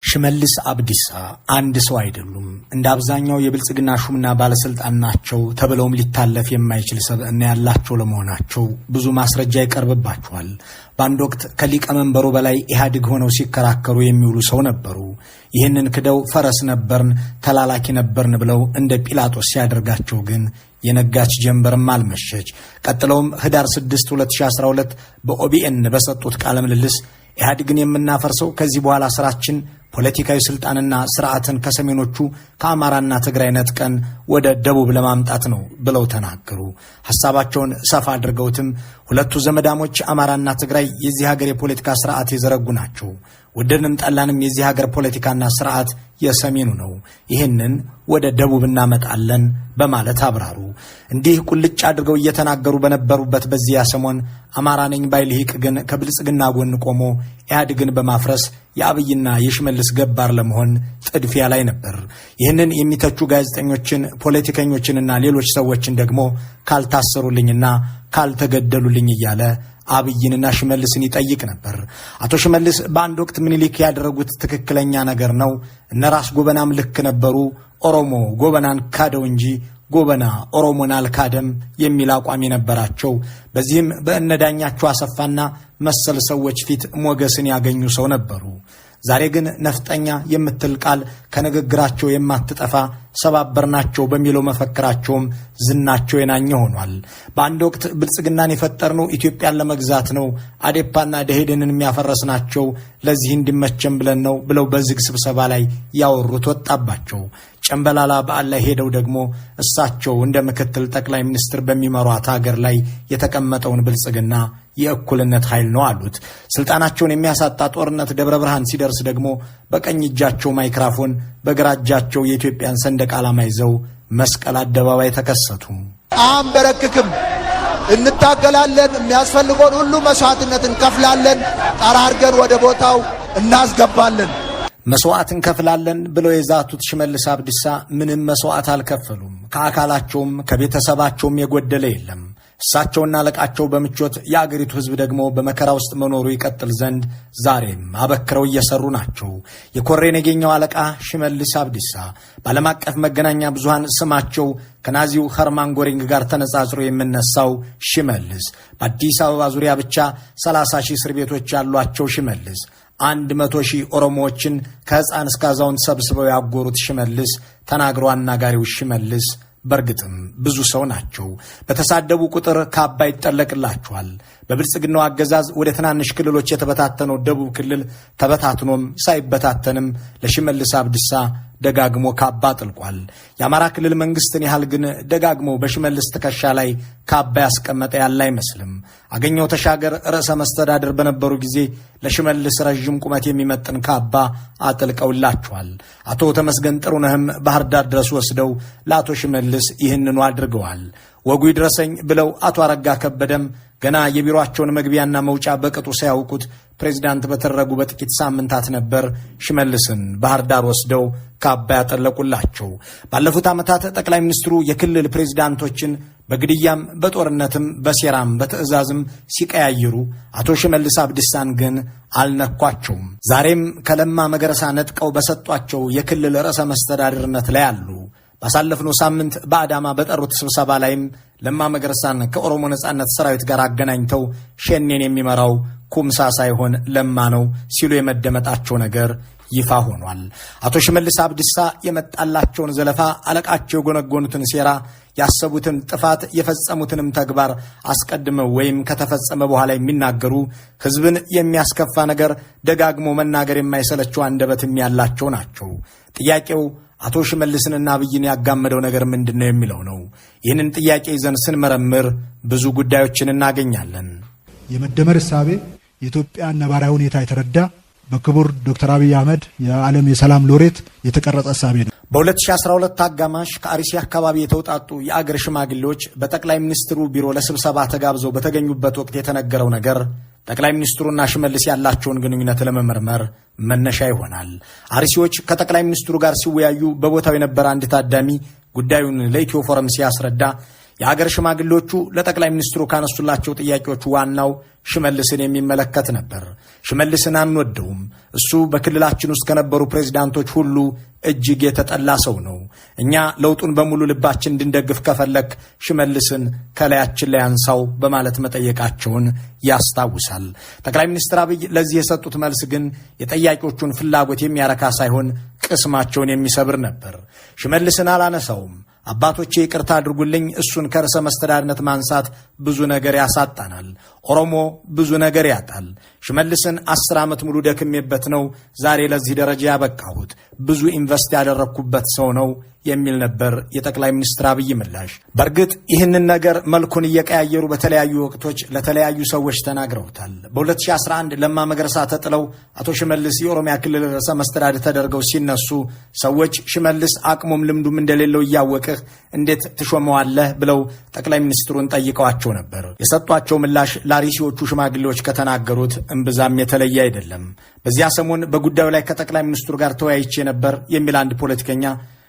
ሽመልስ አብዲሳ አንድ ሰው አይደሉም። እንደ አብዛኛው የብልጽግና ሹምና ባለስልጣን ናቸው ተብለውም ሊታለፍ የማይችል ሰብዕና ያላቸው ለመሆናቸው ብዙ ማስረጃ ይቀርብባቸዋል። በአንድ ወቅት ከሊቀመንበሩ በላይ ኢህአዴግ ሆነው ሲከራከሩ የሚውሉ ሰው ነበሩ። ይህንን ክደው ፈረስ ነበርን፣ ተላላኪ ነበርን ብለው እንደ ጲላጦስ ሲያደርጋቸው ግን የነጋች ጀንበርም አልመሸች። ቀጥለውም ህዳር 6 2012 በኦቢኤን በሰጡት ቃለ ምልልስ ኢህአዴግን የምናፈርሰው ከዚህ በኋላ ስራችን ፖለቲካዊ ስልጣንና ስርዓትን ከሰሜኖቹ ከአማራና ትግራይ ነጥቀን ወደ ደቡብ ለማምጣት ነው ብለው ተናገሩ። ሐሳባቸውን ሰፋ አድርገውትም ሁለቱ ዘመዳሞች አማራና ትግራይ የዚህ ሀገር የፖለቲካ ስርዓት የዘረጉ ናቸው። ወደንም ጠላንም የዚህ ሀገር ፖለቲካና ስርዓት የሰሜኑ ነው። ይህንን ወደ ደቡብ እናመጣለን በማለት አብራሩ። እንዲህ ቁልጭ አድርገው እየተናገሩ በነበሩበት በዚያ ሰሞን አማራ ነኝ ባይ ልሂቅ ግን ከብልጽግና ጎን ቆሞ ኢህአዴግን በማፍረስ የአብይና የሽመልስ ገባር ለመሆን ጥድፊያ ላይ ነበር። ይህንን የሚተቹ ጋዜጠኞችን፣ ፖለቲከኞችንና ሌሎች ሰዎችን ደግሞ ካልታሰሩልኝና ካልተገደሉልኝ እያለ አብይንና ሽመልስን ይጠይቅ ነበር። አቶ ሽመልስ በአንድ ወቅት ምኒልክ ያደረጉት ትክክለኛ ነገር ነው፣ እነራስ ጎበናም ልክ ነበሩ፣ ኦሮሞ ጎበናን ካደው እንጂ ጎበና ኦሮሞን አልካደም የሚል አቋም የነበራቸው፣ በዚህም በእነዳኛቸው አሰፋና መሰል ሰዎች ፊት ሞገስን ያገኙ ሰው ነበሩ። ዛሬ ግን ነፍጠኛ የምትል ቃል ከንግግራቸው የማትጠፋ ሰባበርናቸው በሚለው መፈክራቸውም ዝናቸው የናኘ ሆኗል። በአንድ ወቅት ብልጽግናን የፈጠርነው ኢትዮጵያን ለመግዛት ነው፣ አዴፓና ደኢህዴንን የሚያፈረስናቸው ለዚህ እንዲመቸም ብለን ነው ብለው በዝግ ስብሰባ ላይ ያወሩት ወጣባቸው። ጨምበላላ በዓል ላይ ሄደው ደግሞ እሳቸው እንደ ምክትል ጠቅላይ ሚኒስትር በሚመሯት ሀገር ላይ የተቀመጠውን ብልጽግና የእኩልነት ኃይል ነው አሉት። ስልጣናቸውን የሚያሳጣ ጦርነት ደብረ ብርሃን ሲደርስ ደግሞ በቀኝ እጃቸው ማይክራፎን በግራ እጃቸው የኢትዮጵያን ሰንደቅ ዓላማ ይዘው መስቀል አደባባይ ተከሰቱ። አንበረክክም፣ እንታገላለን፣ የሚያስፈልገውን ሁሉ መስዋዕትነት እንከፍላለን፣ ጠራርገን ወደ ቦታው እናስገባለን። መስዋዕት እንከፍላለን ብለው የዛቱት ሽመልስ አብዲሳ ምንም መስዋዕት አልከፈሉም። ከአካላቸውም ከቤተሰባቸውም የጎደለ የለም። እሳቸውና አለቃቸው በምቾት የአገሪቱ ሕዝብ ደግሞ በመከራ ውስጥ መኖሩ ይቀጥል ዘንድ ዛሬም አበክረው እየሰሩ ናቸው። የኮሬ ነገኛው አለቃ ሽመልስ አብዲሳ በዓለም አቀፍ መገናኛ ብዙሃን ስማቸው ከናዚው ኸርማን ጎሪንግ ጋር ተነጻጽሮ የምነሳው ሽመልስ በአዲስ አበባ ዙሪያ ብቻ 30 ሺህ እስር ቤቶች ያሏቸው ሽመልስ 100,000 ኦሮሞዎችን ከሕፃን እስከ አዛውንት ሰብስበው ያጎሩት ሽመልስ ተናግሮ አናጋሪው ሽመልስ በእርግጥም ብዙ ሰው ናቸው። በተሳደቡ ቁጥር ካባ ይጠለቅላቸዋል። በብልጽግናው አገዛዝ ወደ ትናንሽ ክልሎች የተበታተነው ደቡብ ክልል ተበታትኖም ሳይበታተንም ለሽመልስ አብዲሳ ደጋግሞ ካባ ጥልቋል። የአማራ ክልል መንግስትን ያህል ግን ደጋግሞ በሽመልስ ትከሻ ላይ ካባ ያስቀመጠ ያለ አይመስልም። አገኘው ተሻገር ርዕሰ መስተዳድር በነበሩ ጊዜ ለሽመልስ ረዥም ቁመት የሚመጥን ካባ አጥልቀውላቸዋል። አቶ ተመስገን ጥሩነህም ባህር ዳር ድረስ ወስደው ለአቶ ሽመልስ ይህንኑ አድርገዋል። ወጉ ይድረሰኝ ብለው አቶ አረጋ ከበደም ገና የቢሮአቸውን መግቢያና መውጫ በቅጡ ሳያውቁት ፕሬዚዳንት በተደረጉ በጥቂት ሳምንታት ነበር ሽመልስን ባህር ዳር ወስደው ካባ ያጠለቁላቸው። ባለፉት ዓመታት ጠቅላይ ሚኒስትሩ የክልል ፕሬዚዳንቶችን በግድያም በጦርነትም በሴራም በትዕዛዝም ሲቀያይሩ አቶ ሽመልስ አብዲሳን ግን አልነኳቸውም። ዛሬም ከለማ መገረሳ ነጥቀው በሰጧቸው የክልል ርዕሰ መስተዳድርነት ላይ አሉ። ባሳለፍነው ሳምንት በአዳማ በጠሩት ስብሰባ ላይም ለማ መገረሳን ከኦሮሞ ነጻነት ሰራዊት ጋር አገናኝተው ሸኔን የሚመራው ኩምሳ ሳይሆን ለማ ነው ሲሉ የመደመጣቸው ነገር ይፋ ሆኗል። አቶ ሽመልስ አብዲሳ የመጣላቸውን ዘለፋ፣ አለቃቸው የጎነጎኑትን ሴራ፣ ያሰቡትን ጥፋት፣ የፈጸሙትንም ተግባር አስቀድመው ወይም ከተፈጸመ በኋላ የሚናገሩ ሕዝብን የሚያስከፋ ነገር ደጋግሞ መናገር የማይሰለቸው አንደበትም ያላቸው ናቸው። ጥያቄው አቶ ሽመልስንና አብይን ያጋመደው ነገር ምንድነው የሚለው ነው። ይህንን ጥያቄ ይዘን ስንመረምር ብዙ ጉዳዮችን እናገኛለን። የመደመር እሳቤ የኢትዮጵያ ነባራዊ ሁኔታ የተረዳ በክቡር ዶክተር አብይ አህመድ የዓለም የሰላም ሎሬት የተቀረጸ እሳቤ ነው። በ2012 አጋማሽ ከአርሲ አካባቢ የተውጣጡ የአገር ሽማግሌዎች በጠቅላይ ሚኒስትሩ ቢሮ ለስብሰባ ተጋብዘው በተገኙበት ወቅት የተነገረው ነገር ጠቅላይ ሚኒስትሩና ሽመልስ ያላቸውን ግንኙነት ለመመርመር መነሻ ይሆናል። አርሲዎች ከጠቅላይ ሚኒስትሩ ጋር ሲወያዩ በቦታው የነበረ አንድ ታዳሚ ጉዳዩን ለኢትዮ ፎረም ሲያስረዳ የሀገር ሽማግሌዎቹ ለጠቅላይ ሚኒስትሩ ካነሱላቸው ጥያቄዎች ዋናው ሽመልስን የሚመለከት ነበር። ሽመልስን አንወደውም፣ እሱ በክልላችን ውስጥ ከነበሩ ፕሬዝዳንቶች ሁሉ እጅግ የተጠላ ሰው ነው። እኛ ለውጡን በሙሉ ልባችን እንድንደግፍ ከፈለክ ሽመልስን ከላያችን ላይ አንሳው በማለት መጠየቃቸውን ያስታውሳል። ጠቅላይ ሚኒስትር አብይ ለዚህ የሰጡት መልስ ግን የጠያቂዎቹን ፍላጎት የሚያረካ ሳይሆን ቅስማቸውን የሚሰብር ነበር። ሽመልስን አላነሳውም፣ አባቶቼ ይቅርታ አድርጉልኝ፣ እሱን ከርዕሰ መስተዳድርነት ማንሳት ብዙ ነገር ያሳጣናል፣ ኦሮሞ ብዙ ነገር ያጣል። ሽመልስን 10 ዓመት ሙሉ ደክሜበት ነው ዛሬ ለዚህ ደረጃ ያበቃሁት፣ ብዙ ኢንቨስት ያደረግኩበት ሰው ነው የሚል ነበር የጠቅላይ ሚኒስትር አብይ ምላሽ። በእርግጥ ይህንን ነገር መልኩን እየቀያየሩ በተለያዩ ወቅቶች ለተለያዩ ሰዎች ተናግረውታል። በ2011 ለማ መገርሳ ተጥለው አቶ ሽመልስ የኦሮሚያ ክልል ርዕሰ መስተዳድር ተደርገው ሲነሱ ሰዎች ሽመልስ አቅሙም ልምዱም እንደሌለው እያወቅህ እንዴት ትሾመዋለህ ብለው ጠቅላይ ሚኒስትሩን ጠይቀዋቸው ነበር። የሰጧቸው ምላሽ ላሪሲዎቹ ሽማግሌዎች ከተናገሩት እምብዛም የተለየ አይደለም። በዚያ ሰሞን በጉዳዩ ላይ ከጠቅላይ ሚኒስትሩ ጋር ተወያይቼ ነበር የሚል አንድ ፖለቲከኛ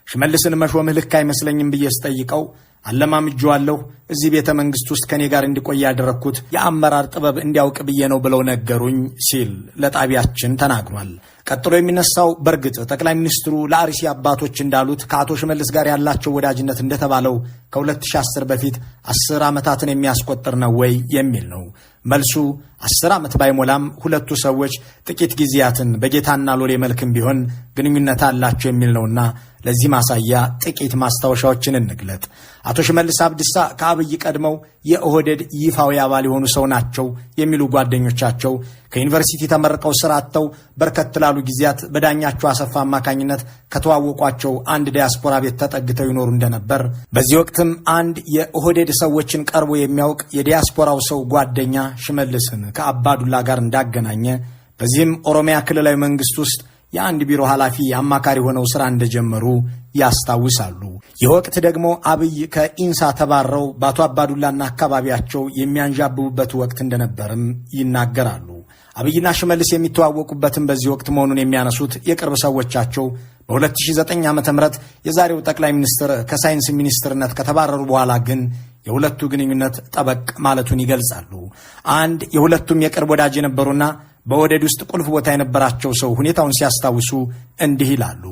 ሽመልስን መሾምህ ልክ አይመስለኝም ብዬ ስጠይቀው አለማምጄዋለሁ፣ እዚህ ቤተ መንግስት ውስጥ ከኔ ጋር እንዲቆይ ያደረግኩት የአመራር ጥበብ እንዲያውቅ ብዬ ነው ብለው ነገሩኝ ሲል ለጣቢያችን ተናግሯል። ቀጥሎ የሚነሳው በእርግጥ ጠቅላይ ሚኒስትሩ ለአርሲ አባቶች እንዳሉት ከአቶ ሽመልስ ጋር ያላቸው ወዳጅነት እንደተባለው ከ2010 በፊት 10 ዓመታትን የሚያስቆጥር ነው ወይ የሚል ነው። መልሱ 10 ዓመት ባይሞላም ሁለቱ ሰዎች ጥቂት ጊዜያትን በጌታና ሎሌ መልክም ቢሆን ግንኙነት አላቸው የሚል ነውና ለዚህ ማሳያ ጥቂት ማስታወሻዎችን እንግለጥ። አቶ ሽመልስ አብዲሳ ከአብይ ቀድመው የኦህዴድ ይፋዊ አባል የሆኑ ሰው ናቸው የሚሉ ጓደኞቻቸው ከዩኒቨርሲቲ ተመርቀው ስራ አጥተው በርከት ላሉ ጊዜያት በዳኛቸው አሰፋ አማካኝነት ከተዋወቋቸው አንድ ዲያስፖራ ቤት ተጠግተው ይኖሩ እንደነበር፣ በዚህ ወቅትም አንድ የኦህዴድ ሰዎችን ቀርቦ የሚያውቅ የዲያስፖራው ሰው ጓደኛ ሽመልስን ከአባዱላ ጋር እንዳገናኘ፣ በዚህም ኦሮሚያ ክልላዊ መንግስት ውስጥ የአንድ ቢሮ ኃላፊ አማካሪ ሆነው ስራ እንደጀመሩ ያስታውሳሉ። ይህ ወቅት ደግሞ አብይ ከኢንሳ ተባረው በአቶ አባዱላና አካባቢያቸው የሚያንዣብቡበት ወቅት እንደነበርም ይናገራሉ። አብይና ሽመልስ የሚተዋወቁበትም በዚህ ወቅት መሆኑን የሚያነሱት የቅርብ ሰዎቻቸው በ2009 ዓ.ም የዛሬው ጠቅላይ ሚኒስትር ከሳይንስ ሚኒስትርነት ከተባረሩ በኋላ ግን የሁለቱ ግንኙነት ጠበቅ ማለቱን ይገልጻሉ። አንድ የሁለቱም የቅርብ ወዳጅ የነበሩና በኦህዴድ ውስጥ ቁልፍ ቦታ የነበራቸው ሰው ሁኔታውን ሲያስታውሱ እንዲህ ይላሉ።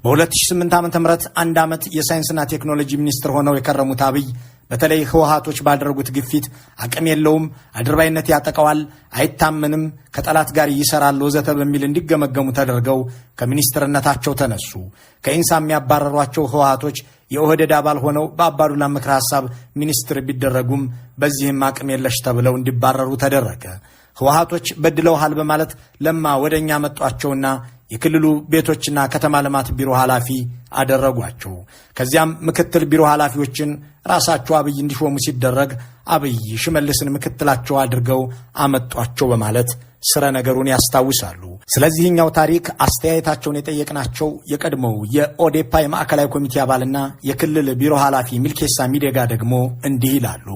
በ2008 ዓ.ም አንድ ዓመት የሳይንስና ቴክኖሎጂ ሚኒስትር ሆነው የከረሙት አብይ በተለይ ህወሓቶች ባደረጉት ግፊት አቅም የለውም፣ አድርባይነት ያጠቀዋል፣ አይታመንም፣ ከጠላት ጋር ይሰራል ወዘተ በሚል እንዲገመገሙ ተደርገው ከሚኒስትርነታቸው ተነሱ። ከኢንሳ የሚያባረሯቸው ህወሓቶች የኦህዴድ አባል ሆነው በአባዱላ ምክረ ሐሳብ ሚኒስትር ቢደረጉም በዚህም አቅም የለሽ ተብለው እንዲባረሩ ተደረገ። ህወሓቶች በድለውሃል በማለት ለማ ወደኛ መጧቸውና የክልሉ ቤቶችና ከተማ ልማት ቢሮ ኃላፊ አደረጓቸው። ከዚያም ምክትል ቢሮ ኃላፊዎችን ራሳቸው አብይ እንዲሾሙ ሲደረግ አብይ ሽመልስን ምክትላቸው አድርገው አመጧቸው በማለት ስረ ነገሩን ያስታውሳሉ። ስለዚህኛው ታሪክ አስተያየታቸውን የጠየቅናቸው የቀድሞው የኦዴፓ የማዕከላዊ ኮሚቴ አባልና የክልል ቢሮ ኃላፊ ሚልኬሳ ሚዴጋ ደግሞ እንዲህ ይላሉ።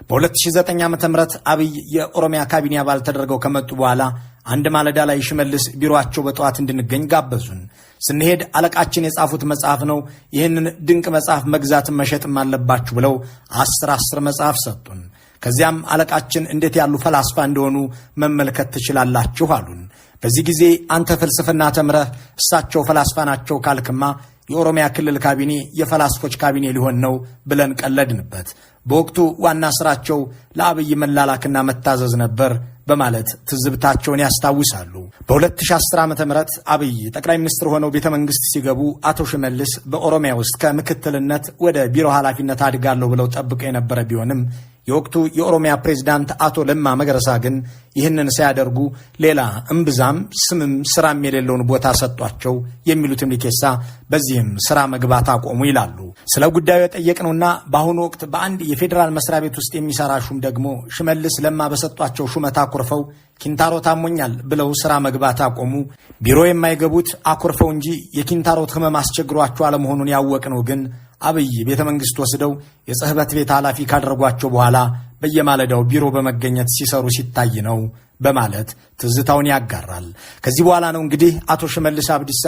በ2009 ዓ.ም አብይ የኦሮሚያ ካቢኔ አባል ተደርገው ከመጡ በኋላ አንድ ማለዳ ላይ ሽመልስ ቢሮአቸው በጠዋት እንድንገኝ ጋበዙን። ስንሄድ አለቃችን የጻፉት መጽሐፍ ነው፣ ይህንን ድንቅ መጽሐፍ መግዛትም መሸጥም አለባችሁ ብለው 10 መጽሐፍ ሰጡን። ከዚያም አለቃችን እንዴት ያሉ ፈላስፋ እንደሆኑ መመልከት ትችላላችሁ አሉን። በዚህ ጊዜ አንተ ፍልስፍና ተምረህ እሳቸው ፈላስፋ ናቸው ካልክማ የኦሮሚያ ክልል ካቢኔ የፈላስፎች ካቢኔ ሊሆን ነው ብለን ቀለድንበት። በወቅቱ ዋና ስራቸው ለአብይ መላላክና መታዘዝ ነበር በማለት ትዝብታቸውን ያስታውሳሉ። በ2010 ዓ.ም አብይ ጠቅላይ ሚኒስትር ሆነው ቤተ መንግስት ሲገቡ አቶ ሽመልስ በኦሮሚያ ውስጥ ከምክትልነት ወደ ቢሮ ኃላፊነት አድጋለሁ ብለው ጠብቀው የነበረ ቢሆንም የወቅቱ የኦሮሚያ ፕሬዝዳንት አቶ ለማ መገረሳ ግን ይህንን ሳያደርጉ ሌላ እምብዛም ስምም ስራም የሌለውን ቦታ ሰጧቸው የሚሉት ሚልኬሳ በዚህም ስራ መግባት አቆሙ ይላሉ። ስለ ጉዳዩ የጠየቅነውና በአሁኑ ወቅት በአንድ የፌዴራል መስሪያ ቤት ውስጥ የሚሰራ ሹም ደግሞ ሽመልስ ለማ በሰጧቸው ሹመት አኩርፈው ኪንታሮት አሞኛል ብለው ስራ መግባት አቆሙ። ቢሮ የማይገቡት አኩርፈው እንጂ የኪንታሮት ህመም አስቸግሯቸው አለመሆኑን ያወቅነው ግን አብይ ቤተ መንግስት ወስደው የጽህፈት ቤት ኃላፊ ካደረጓቸው በኋላ በየማለዳው ቢሮ በመገኘት ሲሰሩ ሲታይ ነው በማለት ትዝታውን ያጋራል። ከዚህ በኋላ ነው እንግዲህ አቶ ሽመልስ አብዲሳ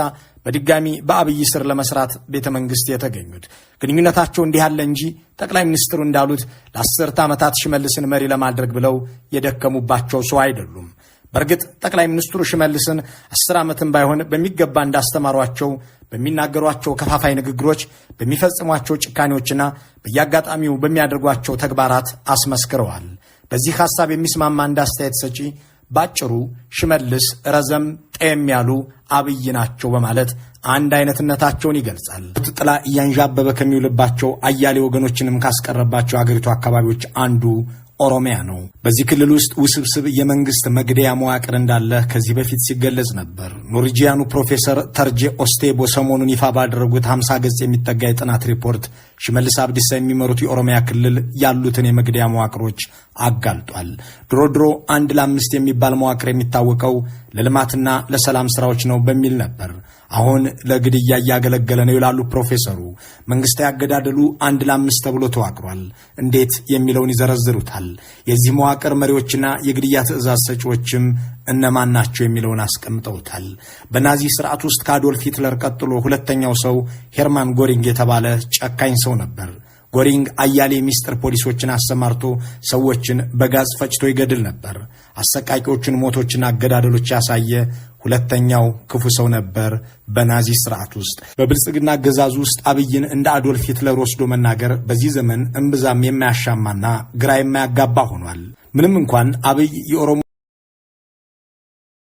በድጋሚ በአብይ ስር ለመስራት ቤተ መንግስት የተገኙት። ግንኙነታቸው እንዲህ ያለ እንጂ ጠቅላይ ሚኒስትሩ እንዳሉት ለ10 ዓመታት ሽመልስን መሪ ለማድረግ ብለው የደከሙባቸው ሰው አይደሉም። በእርግጥ ጠቅላይ ሚኒስትሩ ሽመልስን 10 ዓመትም ባይሆን በሚገባ እንዳስተማሯቸው በሚናገሯቸው ከፋፋይ ንግግሮች፣ በሚፈጽሟቸው ጭካኔዎችና በየአጋጣሚው በሚያደርጓቸው ተግባራት አስመስክረዋል። በዚህ ሐሳብ የሚስማማ እንዳስተያየት ሰጪ ባጭሩ ሽመልስ ረዘም ጤም ያሉ አብይ ናቸው በማለት አንድ አይነትነታቸውን ይገልጻል። ጥላ እያንዣበበ ከሚውልባቸው አያሌ ወገኖችንም ካስቀረባቸው አገሪቱ አካባቢዎች አንዱ ኦሮሚያ ነው። በዚህ ክልል ውስጥ ውስብስብ የመንግስት መግደያ መዋቅር እንዳለ ከዚህ በፊት ሲገለጽ ነበር። ኖርዌጂያኑ ፕሮፌሰር ተርጄ ኦስቴቦ ሰሞኑን ይፋ ባደረጉት 50 ገጽ የሚጠጋ የጥናት ሪፖርት ሽመልስ አብዲሳ የሚመሩት የኦሮሚያ ክልል ያሉትን የመግደያ መዋቅሮች አጋልጧል። ድሮ 1 ለ5 የሚባል መዋቅር የሚታወቀው ለልማትና ለሰላም ስራዎች ነው በሚል ነበር። አሁን ለግድያ እያገለገለ ነው ይላሉ ፕሮፌሰሩ። መንግስታዊ አገዳደሉ 1 ለ5 ተብሎ ተዋቅሯል። እንዴት የሚለውን ይዘረዝሩታል። የዚህ መዋቅር መሪዎችና የግድያ ትዕዛዝ ሰጪዎችም እነማን ናቸው የሚለውን አስቀምጠውታል። በናዚ ስርዓት ውስጥ ከአዶልፍ ሂትለር ቀጥሎ ሁለተኛው ሰው ሄርማን ጎሪንግ የተባለ ጨካኝ ሰው ነበር። ጎሪንግ አያሌ ሚስጥር ፖሊሶችን አሰማርቶ ሰዎችን በጋዝ ፈጭቶ ይገድል ነበር። አሰቃቂዎችን ሞቶችና አገዳደሎች ያሳየ ሁለተኛው ክፉ ሰው ነበር በናዚ ስርዓት ውስጥ። በብልጽግና አገዛዝ ውስጥ አብይን እንደ አዶልፍ ሂትለር ወስዶ መናገር በዚህ ዘመን እምብዛም የማያሻማና ግራ የማያጋባ ሆኗል። ምንም እንኳን አብይ የኦሮሞ